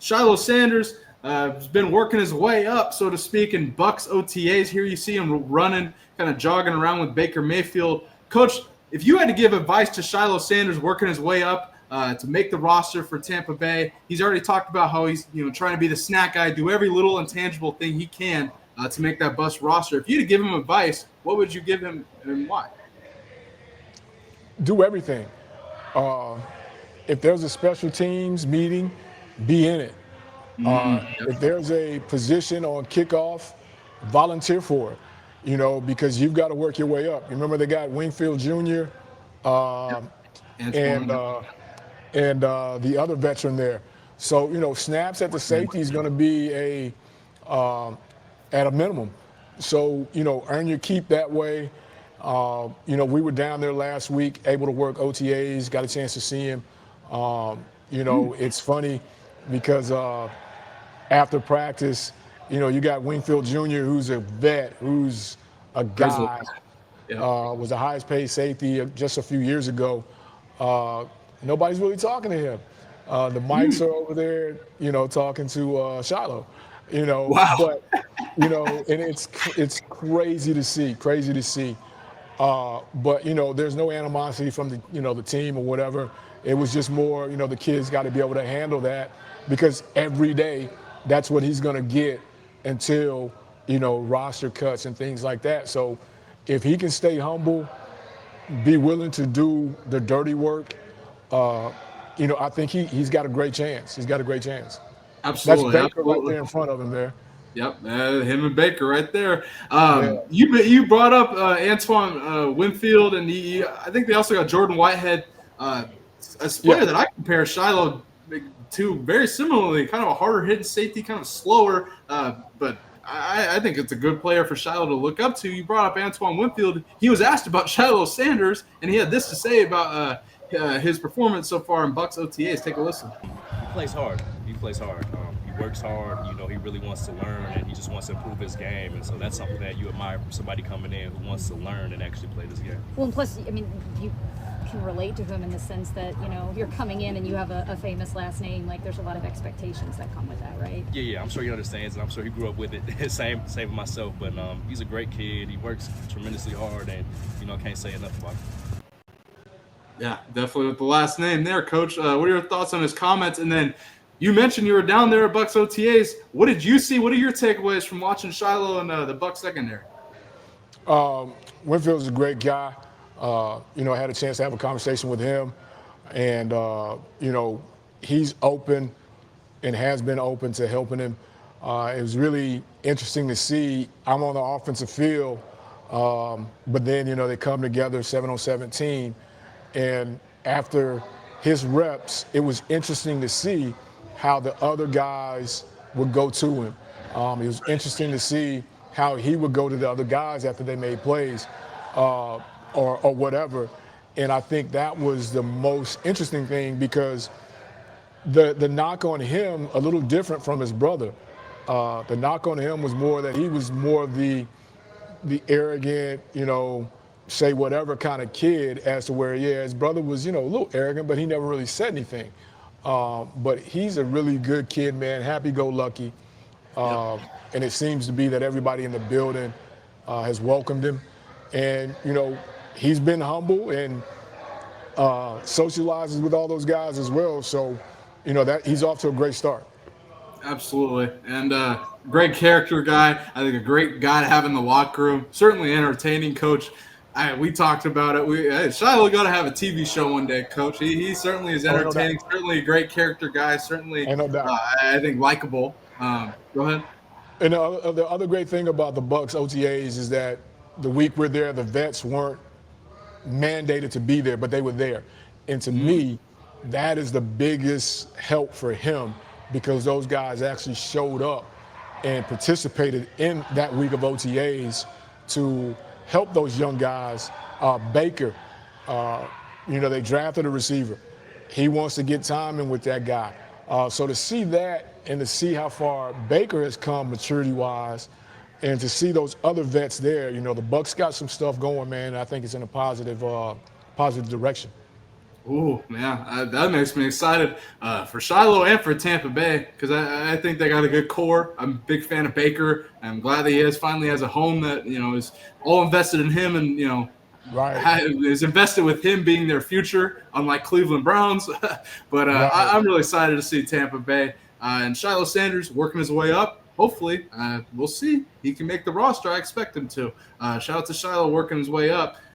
Shiloh Sanders has been working his way up, so to speak, in Bucs OTAs. Here you see him running, kind of jogging around with Baker Mayfield. Coach, if you had to give advice to Shiloh Sanders working his way up to make the roster for Tampa Bay, he's already talked about how he's trying to be the snack guy, do every little intangible thing he can to make that Bucs roster. If you had to give him advice, what would you give him and why? Do everything. If there's a special teams meeting, be in it. If there's a position on kickoff, volunteer for it. Because you've got to work your way up. You remember they got Winfield Jr. And the other veteran there. So snaps at the safety is going to be at a minimum. So earn your keep that way. We were down there last week, able to work OTAs, got a chance to see him. It's funny because after practice, you got Winfield Jr., who's a vet, who's a guy, was the highest paid safety just a few years ago. Nobody's really talking to him. The mics are over there, talking to Shiloh. Wow. But and it's crazy to see. But there's no animosity from the team or whatever. It was just more, the kids got to be able to handle that because every day that's what he's going to get until roster cuts and things like that. So if he can stay humble, be willing to do the dirty work, I think he's got a great chance. He's got a great chance. Absolutely. That's Baker right there in front of him there. Yep, him and Baker right there. You brought up Antoine Winfield, and I think they also got Jordan Whitehead, a player that I compare Shiloh to very similarly, kind of a harder hitting safety, kind of slower, but I think it's a good player for Shiloh to look up to. You brought up Antoine Winfield. He was asked about Shiloh Sanders, and he had this to say about his performance so far in Bucs OTAs. Take a listen. He plays hard. He works hard. He really wants to learn, and he just wants to improve his game. And so that's something that you admire from somebody coming in who wants to learn and actually play this game. Well, and plus, you can relate to him in the sense that, you're coming in and you have a famous last name. Like, there's a lot of expectations that come with that, right? Yeah. I'm sure he understands, and I'm sure he grew up with it. same with myself. But he's a great kid. He works tremendously hard, and, can't say enough about him. Yeah, definitely with the last name there, Coach. What are your thoughts on his comments? And then you mentioned you were down there at Bucs OTAs. What did you see? What are your takeaways from watching Shiloh and the Bucs secondary? Winfield's a great guy. I had a chance to have a conversation with him, and he's open and has been open to helping him. It was really interesting to see. I'm on the offensive field, but then they come together 7-on-7 team, and after his reps, it was interesting to see how the other guys would go to him. It was interesting to see how he would go to the other guys after they made plays. Or whatever. And I think that was the most interesting thing because the knock on him, a little different from his brother. The knock on him was more that he was more of the arrogant, say whatever kind of kid as to where, his brother was, a little arrogant, but he never really said anything. But he's a really good kid, man, happy-go-lucky. And it seems to be that everybody in the building has welcomed him. And, he's been humble and socializes with all those guys as well. So, that he's off to a great start. Absolutely. And great character guy. I think a great guy to have in the locker room. Certainly entertaining, Coach. We talked about it. Shiloh got to have a TV show one day, Coach. He certainly is entertaining. Certainly a great character guy. Certainly, no doubt. I think, likable. Go ahead. And the other great thing about the Bucs OTAs is that the week we're there, the vets weren't mandated to be there, but they were there. And to me, that is the biggest help for him because those guys actually showed up and participated in that week of OTAs to help those young guys. Baker, they drafted a receiver. He wants to get timing with that guy. So to see that and to see how far Baker has come maturity-wise and to see those other vets there, the Bucs got some stuff going, man. I think it's in a positive direction. Oh man, that makes me excited for Shiloh and for Tampa Bay because I think they got a good core. I'm a big fan of Baker. I'm glad that he finally has a home that is all invested in him and Right. is invested with him being their future, unlike Cleveland Browns. But Right. I'm really excited to see Tampa Bay and Shiloh Sanders working his way up. Hopefully, we'll see. He can make the roster. I expect him to. Shout out to Shiloh working his way up.